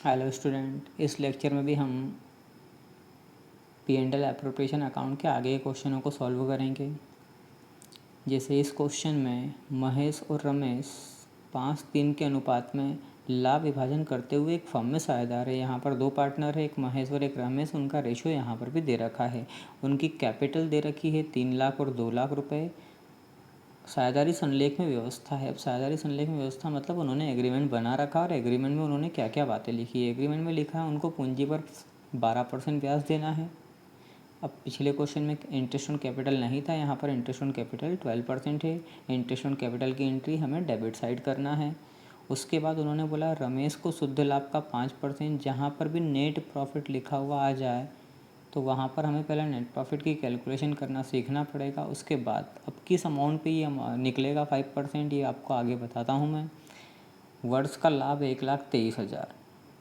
Hello student, इस lecture में भी हम P&L एप्रोप्रिएशन अकाउंट के आगे के क्वेश्चनों को सॉल्व करेंगे। जैसे इस क्वेश्चन में महेश और रमेश 5:3 के अनुपात में लाभ विभाजन करते हुए एक फर्म में साझेदार है। यहाँ पर दो पार्टनर है, एक महेश और एक रमेश। उनका रेशो यहाँ पर भी दे रखा है। उनकी कैपिटल दे रखी है 3 लाख और 2 लाख रुपए। साझेदारी संलेख में व्यवस्था है। अब साझेदारी संलेख में व्यवस्था मतलब उन्होंने एग्रीमेंट बना रखा और एग्रीमेंट में उन्होंने क्या क्या बातें लिखी है। एग्रीमेंट में लिखा है उनको पूंजी पर 12% ब्याज देना है। अब पिछले क्वेश्चन में इंटरेस्ट ऑन कैपिटल नहीं था, यहाँ पर इंटरेस्ट ऑन कैपिटल 12% है। इंटरेस्ट ऑन कैपिटल की एंट्री हमें डेबिट साइड करना है। उसके बाद उन्होंने बोला रमेश को शुद्ध लाभ का 5%, जहाँ पर भी नेट प्रॉफिट लिखा हुआ आ जाए तो वहाँ पर हमें पहले नेट प्रॉफिट की कैलकुलेशन करना सीखना पड़ेगा। उसके बाद अब किस अमाउंट पे ये निकलेगा 5%, ये आपको आगे बताता हूँ मैं। वर्ष का लाभ 1,23,000,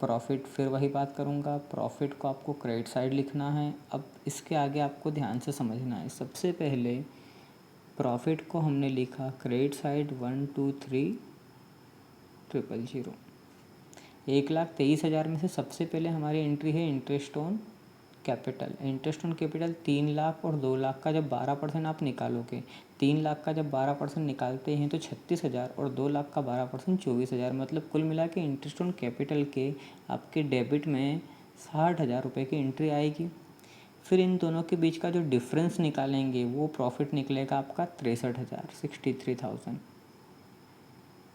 प्रॉफिट फिर वही बात करूँगा। प्रॉफिट को आपको क्रेडिट साइड लिखना है। अब इसके आगे आपको ध्यान से समझना है। सबसे पहले प्रॉफिट को हमने लिखा क्रेडिट साइड 1,23,000। 1,23,000 में से सबसे पहले हमारी एंट्री है interest on capital. Interest on capital 3 lakh और 2 लाख का जब 12% आप निकालोगे, 3 लाख का जब 12% निकालते हैं तो 36,000 और 2 लाख का 12% 24,000, मतलब कुल मिला के इंटरेस्ट ऑन कैपिटल के आपके डेबिट में 60,000 रुपये की एंट्री आएगी। फिर इन दोनों के बीच का जो डिफरेंस निकालेंगे वो प्रॉफिट निकलेगा आपका 63,000, 63,000।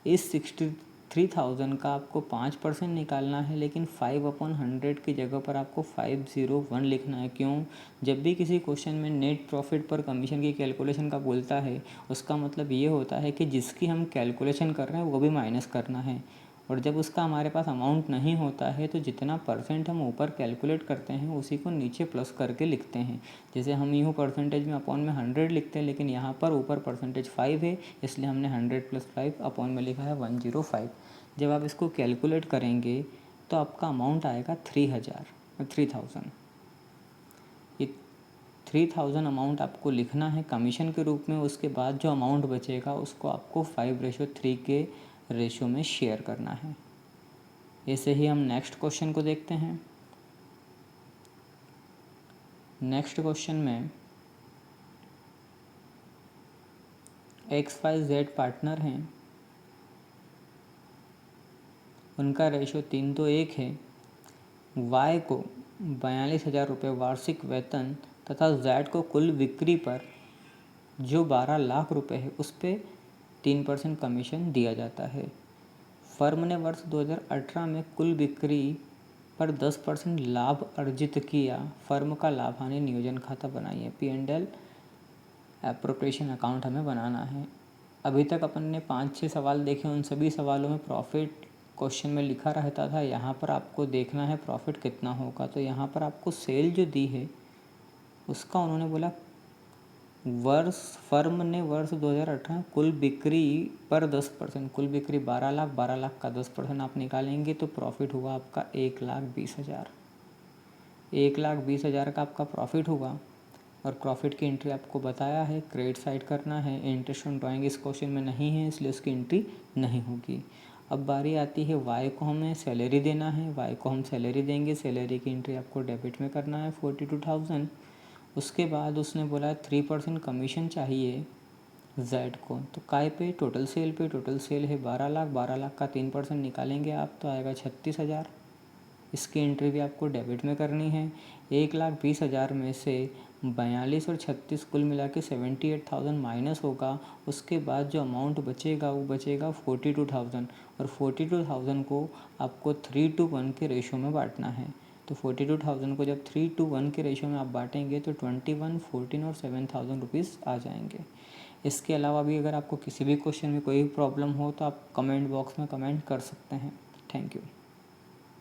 इस 63,000 का आपको 5% निकालना है, लेकिन 5/100 की जगह पर आपको 501 लिखना है। क्यों? जब भी किसी क्वेश्चन में नेट प्रॉफिट पर कमीशन की कैलकुलेशन का बोलता है, उसका मतलब ये होता है कि जिसकी हम कैलकुलेशन कर रहे हैं वो भी माइनस करना है। और जब उसका हमारे पास अमाउंट नहीं होता है तो जितना परसेंट हम ऊपर कैलकुलेट करते हैं उसी को नीचे प्लस करके लिखते हैं। जैसे हम यूँ परसेंटेज में अपॉन में 100 लिखते हैं, लेकिन यहाँ पर ऊपर परसेंटेज 5 है, इसलिए हमने 100 + 5 अपॉन में लिखा है 105। जब आप इसको कैलकुलेट करेंगे तो आपका अमाउंट आएगा 3,000। ये 3,000 अमाउंट आपको लिखना है कमीशन के रूप में। उसके बाद जो अमाउंट बचेगा उसको आपको 5:3 के रेशो में शेयर करना है। ऐसे ही हम नेक्स्ट क्वेश्चन को देखते हैं। नेक्स्ट क्वेश्चन में XYZ पार्टनर हैं, उनका रेशो 3:1 है। Y को 42,000 रुपये वार्षिक वेतन तथा Z को कुल बिक्री पर जो 12 लाख रुपए है उस पर 3% कमीशन दिया जाता है। फर्म ने वर्ष 2018 में कुल बिक्री पर 10% लाभ अर्जित किया। फर्म का लाभ हानि नियोजन खाता बनाइए। P&L एप्रोप्रिएशन अकाउंट हमें बनाना है। अभी तक अपन ने 5-6 सवाल देखे, उन सभी सवालों में प्रॉफिट क्वेश्चन में लिखा रहता था। यहाँ पर आपको देखना है प्रॉफिट कितना होगा। तो यहाँ पर आपको सेल जो दी है उसका उन्होंने बोला फर्म ने वर्ष 2018 कुल बिक्री पर 10%, कुल बिक्री 12 लाख, 12 लाख का 10% आप निकालेंगे तो प्रॉफिट हुआ आपका 1,20,000। 1,20,000 का आपका प्रॉफिट हुआ और प्रॉफिट की एंट्री आपको बताया है क्रेडिट साइड करना है। इंटरेस्ट ऑन ड्राइंग इस क्वेश्चन में नहीं है, इसलिए उसकी एंट्री नहीं होगी। अब बारी आती है वाई को हमें सैलरी देना है। वाई को हम सैलरी देंगे, सैलरी की एंट्री आपको डेबिट में करना है 42,000। उसके बाद उसने बोला 3% कमीशन चाहिए जेड को, तो काय पे? टोटल सेल पे। टोटल सेल है 12 लाख, 12 लाख का 3% निकालेंगे आप तो आएगा 36,000। इसकी एंट्री भी आपको डेबिट में करनी है। 1,20,000 में से 42 और 36 कुल मिला के 78,000 माइनस होगा। उसके बाद जो अमाउंट बचेगा वो बचेगा 42,000, और 42,000 को आपको 3:1 के रेशो में बांटना है। तो 42,000 को जब 3:1 के रेशो में आप बांटेंगे तो 21, 14 और 7,000 रुपीज़ आ जाएंगे। इसके अलावा भी अगर आपको किसी भी क्वेश्चन में कोई प्रॉब्लम हो तो आप कमेंट बॉक्स में कमेंट कर सकते हैं। Thank you.